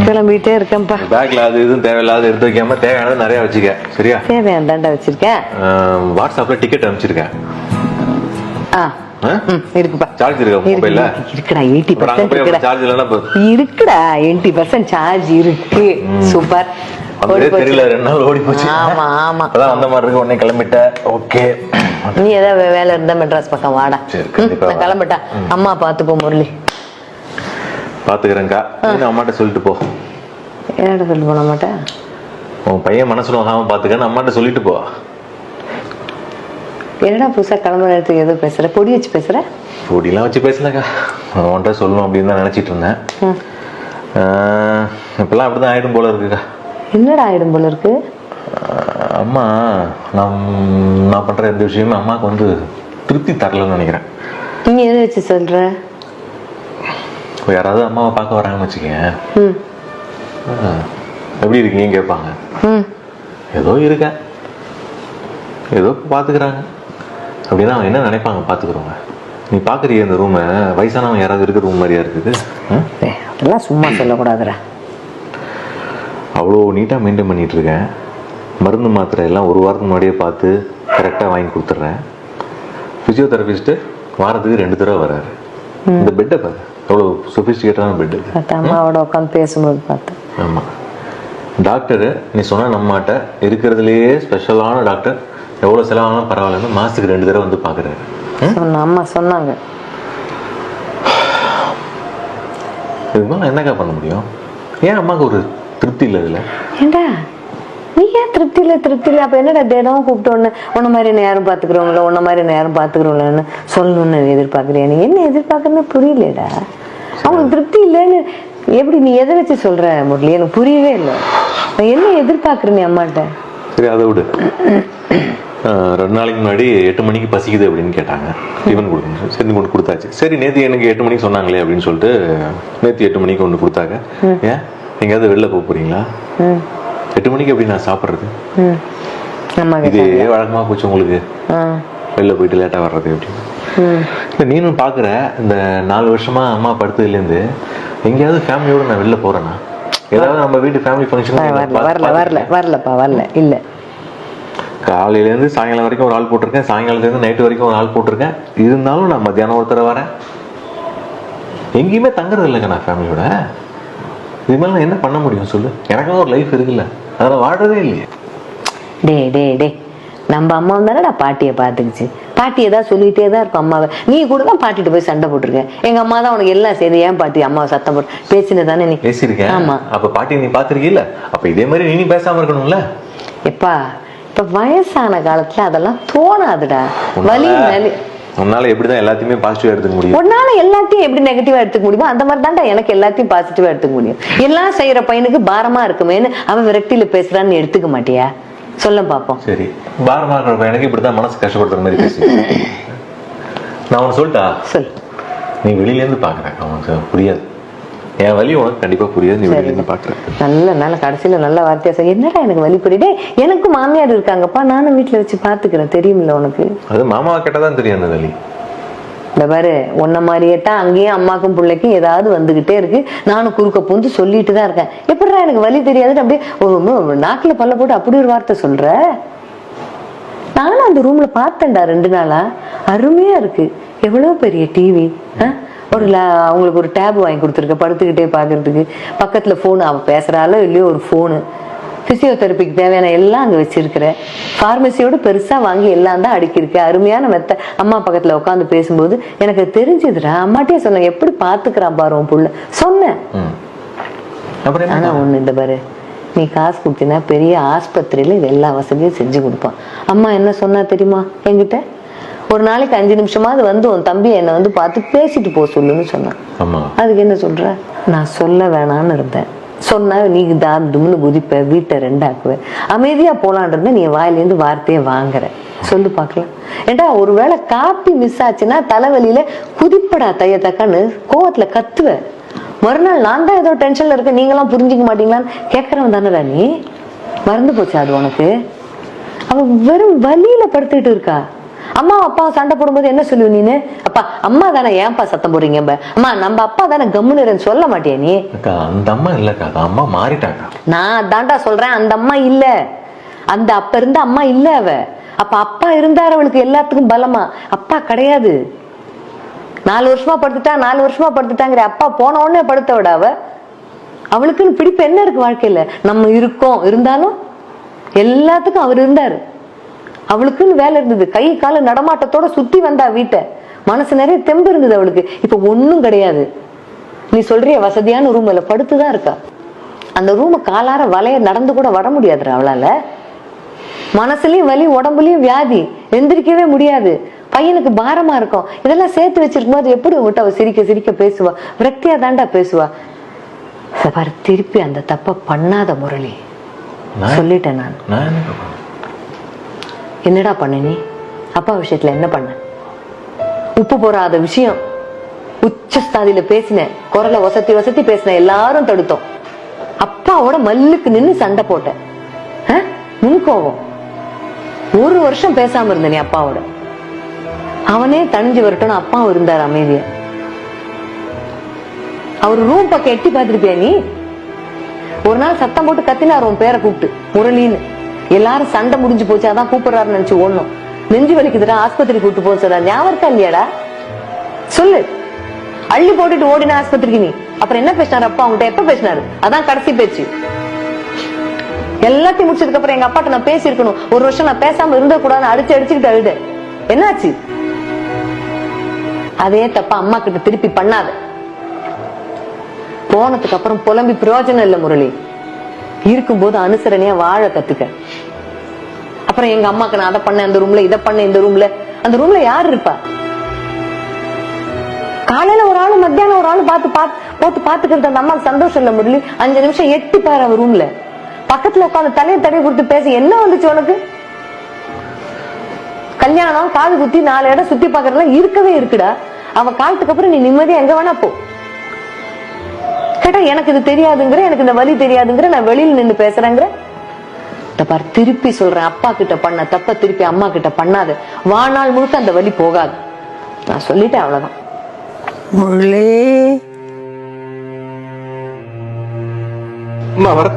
கிளம்பிட்டே இருக்கேன்ப்பா. பேக்ல அது இதுவும் தேவையில்லாத எடுத்து வைக்காம தேவையானது நிறைய வச்சுக்க. சரியா? தேவையான தாண்டா வச்சிருக்கேன். வாட்ஸ்அப்ல டிக்கெட் அனுப்பிச்சிருக்கேன். இருக்குப்பா. சார்ஜ் இருக்கா மொபைல்ல? இருக்குடா 80% இருக்குடா. சார்ஜ் இல்லனா இருக்குடா 80% சார்ஜ் இருக்கு. சூப்பர். தெரியல 2 நாள் ஓடி போச்சு. ஆமா ஆமா. அதான் வந்த மாதிரி இருக்கு. உடனே கிளம்பிட்ட. ஓகே. நீ ஏதாவது வேலை இருந்தா மெட்ராஸ் பக்கம் வாடா. நான் கிளம்பிட்டா. அம்மா பாத்துப்போ முரளி. பாத்துக்கிறேன்க்கா. நீ அம்மாட்ட சொல்லிட்டு போ. என்னடா சொல்லிட்டு போன மாட்டேன். உன் பையன் மனசுல நோகாம பாத்துக்கன்னு அம்மாட்ட சொல்லிட்டு போ. என்னடா புதுசா கிளம்புற நேரத்துக்கு எதுவும் பேசுற? பொடி வச்சு பேசுற? பொடியெல்லாம் வச்சு பேசலக்கா. உன்கிட்ட சொல்லணும் அப்படின்னு தான் நினைச்சிட்டு இருந்தேன். இப்பெல்லாம் அப்படிதான் ஆயிடும் போல இருக்குக்கா. என்னடா ஆயிடும் போல இருக்கு? அம்மா நான் பண்ற எந்த விஷயமே அம்மாவுக்கு வந்து திருப்தி தரலன்னு நினைக்கிறேன். நீ எதை வச்சு சொல்ற? யாராவது அம்மாவை பார்க்க வராங்கன்னு வச்சுக்கேன், எப்படி இருக்கீங்க கேட்பாங்க. ஏதோ இருக்க, ஏதோ பாத்துக்கிறாங்க அப்படின்னா அவங்க என்ன நினைப்பாங்க? பாத்துக்கிறவங்க. நீ பாக்குறீங்க இந்த ரூமை வயசானவங்க யாராவது இருக்கிற ரூம் மாதிரியா இருக்குது? அதெல்லாம் சும்மா சொல்லக்கூடாதுடா. அவ்வளோ நீட்டாக மெயின்டைன் பண்ணிட்டு இருக்கேன். மருந்து மாத்திரை எல்லாம் ஒரு வாரத்துக்கு முன்னாடியே பார்த்து கரெக்டாக வாங்கி கொடுத்துட்றேன். ஃபிசியோதெரபிஸ்ட்டு வாரத்துக்கு 2 தடவை வராரு. இந்த பெட்டை பாரு, அவ்வளோ சொபிஸ்டிகேட்டான பெட்டு. அம்மாவோட உட்காந்து பேசும்போது பார்த்தேன். ஆமாம். டாக்டரு நீ சொன்ன நம்மாட்ட இருக்கிறதுலையே ஸ்பெஷலான டாக்டர், எவ்வளோ செலவானாலும் பரவாயில்லன்னு மாதத்துக்கு 2 தடவை வந்து பார்க்குறாரு. அம்மா சொன்னாங்க. இதுக்கு மேலே என்னக்கா பண்ண முடியும்? ஏன் அம்மாவுக்கு ஒரு திருப்தி இல்லை இதில்? ஏண்டா நீ ஏன் திருப்தி இல்லை? அப்போ என்னடா தினம் கூப்பிட்டு உன்ன மாதிரி யாரும் பார்த்துக்கிறவங்களோ உன்ன மாதிரி யாரும் பார்த்துக்கிறவங்களோன்னு சொல்லணும்னு எதிர்பார்க்குறியா? நீ என்ன எதிர்பார்க்கறன்னு புரியலடா. அவங்களுக்கு திருப்தி இல்லைன்னு எப்படி நீ எதை வச்சு சொல்ற முரளி? எனக்கு புரியவே இல்லை. என்ன எதிர்பார்க்குற நீ அம்மாட்ட? சரி அதை விடு. 2 நாளைக்கு முன்னாடி 8 மணிக்கு பசிக்குது அப்படின்னு கேட்டாங்க. டிஃபன் கொடுக்கணும். சரி கொண்டு கொடுத்தாச்சு. சரி நேற்று எனக்கு 8 மணிக்கு சொன்னாங்களே அப்படின்னு சொல்லிட்டு நேற்று 8 மணிக்கு ஒன்று கொடுத்தாங்க. ஏன் எங்கேயாவது வெளில போக போறீங்களா? 8 மணிக்கு எப்படி நான் சாப்பிட்றது? இதே வழக்கமாக போச்சு உங்களுக்கு, வெளில போயிட்டு லேட்டாக வர்றது அப்படின்னு. இல்லை நீனும் பார்க்குற இந்த 4 வருஷமா அம்மா படுத்ததுலேருந்து எங்கேயாவது ஃபேமிலியோட நான் வெளில போறேன்னா, ஏதாவது நம்ம வீட்டு ஃபேமிலி ஃபங்க்ஷன் வரல இல்லை. காலையிலேருந்து சாயங்காலம் வரைக்கும் ஒரு ஆள் போட்டிருக்கேன், சாயங்காலத்துலேருந்து நைட்டு வரைக்கும் ஒரு ஆள் போட்டிருக்கேன். இருந்தாலும் நான் மத்தியானம் ஒருத்தர வரேன். எங்கேயுமே தங்குறது இல்லைங்க நான் ஃபேமிலியோட. இது மேலே நான் என்ன பண்ண முடியும் சொல்லு? எனக்கும் ஒரு லைஃப் இருக்குல்ல, அதில் வாழறதே இல்லையே. டே நம்ம அம்மா தானடா பாட்டியை பார்த்துக்குச்சு. பாட்டி ஏதாவது சொல்லிட்டே தான் இருக்கும் அம்மாவை. நீ கூட தான் பாட்டிட்டு போய் சண்டை போட்டிருக்கேன். எங்க அம்மா தான் உனக்கு எல்லாம் செய்து. ஏன் பாட்டி அம்மாவை சத்தம் போட்டு பேசினது தானே நீ பேசியிருக்கேன்? ஆமா. அப்ப பாட்டி நீ பாத்திருக்கீல்ல, அப்ப இதே மாதிரி நீ பேசாம இருக்கணும்ல. எப்பா இப்ப வயசான காலத்துல அதெல்லாம் தோணாதுடா. வலி உன்னால எப்படிதான் எல்லாத்தையுமே பாசிட்டிவா எடுத்துக்க முடியும்? உன்னால எல்லாத்தையும் எப்படி நெகட்டிவா எடுத்துக்க முடியுமோ அந்த மாதிரி தான்டா எனக்கு எல்லாத்தையும் பாசிட்டிவா எடுத்துக்க முடியும். எல்லாம் செய்யற பையனுக்கு பாரமா இருக்குமேன்னு அவன் விரக்தியில பேசுறான்னு எடுத்துக்க மாட்டியா? சொல்ல பாப்போம். சரி, பாரமா இருக்கிற பையனுக்கு இப்படிதான் மனசு கஷ்டப்படுற மாதிரி பேசி நான் உனக்கு சொல்லிட்டா சொல். நீ வெளியில இருந்து பாக்குற அவனுக்கு புரியாது. என் வலி உனக்கு கண்டிப்பா புரியாது. நீ வெளியில இருந்து பாக்குற நல்ல கடைசியில நல்ல வார்த்தையா சொல்லி என்னடா எனக்கு வலி புரியுதே. எனக்கு மாமியார் இருக்காங்கப்பா, நானும் வீட்டுல வச்சு பாத்துக்கிறேன். தெரியுமில்ல உனக்கு? அது மாமாவை கேட்டாதான் தெரியும் அந்த வலி. இந்த பாரு உன்ன மாதிரியே தான் அங்கேயும் அம்மாக்கும் பிள்ளைக்கும் ஏதாவது வந்துகிட்டே இருக்கு. நானும் குறுக்க பூந்து சொல்லிட்டு தான் இருக்கேன். எப்படிடா எனக்கு வலி தெரியாதுன்னு அப்படியே நாக்குல பல்ல போட்டு அப்படி ஒரு வார்த்தை சொல்ற. நானும் அந்த ரூம்ல பார்த்தேன்டா 2 நாளா. அருமையா இருக்கு. எவ்வளவு பெரிய டிவி. அவங்களுக்கு ஒரு டேப் வாங்கி கொடுத்துருக்க படுத்துக்கிட்டே பாக்குறதுக்கு. பக்கத்துல போனு, அவ பேசுறாளோ இல்லையோ ஒரு போனு. பிசியோதெரபிக்கு தேவையான எல்லாம் அங்க வச்சிருக்கிறேன். பார்மசியோட பெருசா வாங்கி எல்லாம் தான் அடுக்கியிருக்கேன். அருமையான மெத்த. அம்மா பக்கத்துல உட்காந்து பேசும்போது எனக்கு தெரிஞ்சதுடா. அம்மாட்டே சொன்ன எப்படி பாத்துக்கிறான் பாரு உன் புள்ள சொன்னேன். ஆனா ஒண்ணு இந்த பாரு, நீ காசு கொடுத்தீங்கன்னா பெரிய ஆஸ்பத்திரியில இது எல்லா வசதியும் செஞ்சு கொடுப்பான். அம்மா என்ன சொன்னா தெரியுமா என்கிட்ட? ஒரு நாளைக்கு 5 நிமிஷமாவது வந்து உன் தம்பி என்னை வந்து பார்த்து பேசிட்டு போ சொல்லுன்னு சொன்னான். அதுக்கு என்ன சொல்ற? நான் சொல்ல வேணான்னு இருந்தேன். சொன்னா நீ தும்னு குதிப்ப, வீட்டை 2 ஆக்குவ. அமைதியா போலான் இருந்தா நீ வாயிலேருந்து வார்த்தையை வாங்குற. சொல்லு பாக்கலாம். ஏண்டா ஒருவேளை காப்பி மிஸ் ஆச்சுன்னா தலைவலியில குதிப்படா தைய தக்கான்னு கோவத்துல கத்துவ. மறுநாள் நான் தான் ஏதோ டென்ஷன்ல இருக்க, நீங்களாம் புரிஞ்சுக்க மாட்டீங்களான்னு கேட்கறவன் தானடா நீ. மறந்து போச்சு அது உனக்கு? அவ வெறும் வலியில படுத்துட்டு இருக்கா. அம்மா அப்பா சண்டை போடும்போது என்ன சொல்லுவ நீனு? அப்பா அம்மா தானே ஏன்பா சத்தம் போடுறீங்க? அம்மா நம்ம அப்பா தானே கம்முன்னு சொல்ல மாட்டியா நீ? அக்கா அந்த அம்மா இல்லக்கா, அந்த அம்மா மாறிட்டாங்க. நான் தாண்டா சொல்றேன், அந்த அம்மா இல்ல, அந்த அப்ப இருந்த அம்மா இல்ல அவ. அப்ப அப்பா இருந்தாரு அவளுக்கு எல்லாத்துக்கும் பலமா. அப்பா கிடையாது. 4 வருஷமா படுத்துட்டாங்கிற அப்பா போன உடனே படுத்த விட அவளுக்குன்னு பிடிப்பு என்ன இருக்கு வாழ்க்கையில? நம்ம இருக்கோம், இருந்தாலும் எல்லாத்துக்கும் அவர் இருந்தாரு. அவளுக்குன்னு வேலை இருந்தது, கை கால நடமாட்டத்தோட சுத்தி வந்தா வீட்டை, மனசு நிறைய தெம்பு இருந்தது அவளுக்கு. இப்ப ஒண்ணும் கிடையாது. நீ சொல்றிய வசதியான ரூம்ல படுத்துதான் இருக்கா. அந்த ரூம காலார வலைய நடந்து கூட வர முடியாதுடா அவளால. மனசுலயும் வலி, உடம்புலயும் வியாதி, எந்திரிக்கவே முடியாது. பையனுக்கு பாரமா இருக்கும். இதெல்லாம் சேர்த்து வச்சிருக்கும் போது எப்படி விட்டு அவ சிரிக்க சிரிக்க பேசுவா? விரக்தியா தாண்டா பேசுவா. பாரு, திருப்பி அந்த தப்ப பண்ணாத முரளி, சொல்லிட்டேன் நான். என்னடா பண்ண நீ? அப்பா விஷயத்துல என்ன பண்ண? உப்பு போறாத விஷயம் உச்சஸ்தாதியில பேசின, குரலை வசத்தி வசத்தி பேசின, எல்லாரும் தடுத்தோம். அப்பாவோட மல்லுக்கு நின்னு சண்டை போட்ட, முன்கோவம். 1 வருஷம் பேசாம இருந்த நீ அப்பாவோட. அவனே தணிஞ்சு வரட்டும், அப்பாவும் இருந்தார் அமைதியா. அவர் ரூம் பக்கம் எட்டி பார்த்திருப்பியா நீ? ஒரு நாள் சத்தம் போட்டு கத்தினார் உன் பேரை கூப்பிட்டு, முரளின்னு. எல்லாரும் சண்டை முடிஞ்சு போச்சு, அதான் கூப்பிடுறாருன்னு நினைச்சு ஓடணும். நெஞ்சு வலிக்குதுடா, ஆஸ்பத்திரி கூப்பிட்டு போச்சடா, ஞாபகம் இருக்கா இல்லையாடா? சொல்லு. அள்ளி போட்டுட்டு ஓடின ஆஸ்பத்திரிக்கு நீ. அப்புறம் என்ன பேசினாரு அப்பா உங்ககிட்ட? எப்ப பேசினாரு? அதான் கடைசி பேச்சு. எல்லாத்தையும் முடிச்சதுக்கு அப்புறம் எங்க அப்பாட்ட நான் பேசியிருக்கணும். 1 வருஷம் நான் பேசாம இருந்த கூடாதுன்னு அடிச்சுக்கிட்டு அழுத. என்னாச்சு? அதே தப்பா அம்மா கிட்ட திருப்பி பண்ணாத. போனதுக்கு அப்புறம் புலம்பி பிரயோஜனம் இல்ல முரளி. இருக்கும்போது அனுசரணையா வாழ கத்துக்க. அப்புறம் எங்க அம்மாக்கு நான் அதை பண்ண அந்த ரூம்ல, இதை பண்ண இந்த ரூம்ல. அந்த ரூம்ல யாரு இருப்பா? காலையில ஒரு ஆளு, மத்தியானம் ஒரு ஆளு போட்டு பாத்துக்கிறது அந்த அம்மாக்கு சந்தோஷம் இல்ல முரளி? 5 நிமிஷம் எட்டி பாரு அவ ரூம்ல, பக்கத்துல உட்காந்து தலையை தடவி கொடுத்து பேச. என்ன வந்துச்சு உனக்கு? கல்யாணம், காது குத்தி 4 இடம் சுத்தி பாக்குறதுலாம் இருக்கவே இருக்குடா. அவ காலத்துக்கு அப்புறம் நீ நிம்மதியா எங்க வேணா போ. கேட்டா எனக்கு இது தெரியாதுங்கிற, எனக்கு இந்த வலி தெரியாதுங்கிற, நான் வெளியில நின்று பேசுறேங்கிற. பாரு, திருப்பி சொல்றேன், அப்பா கிட்ட பண்ண தப்ப திருப்பி அம்மா கிட்ட பண்ணாத. வாழ்நாள் முழுக்க அந்த வலி போகாது. நான் சொல்லிட்டேன், அவ்வளவுதான். முரளி, அம்மா வர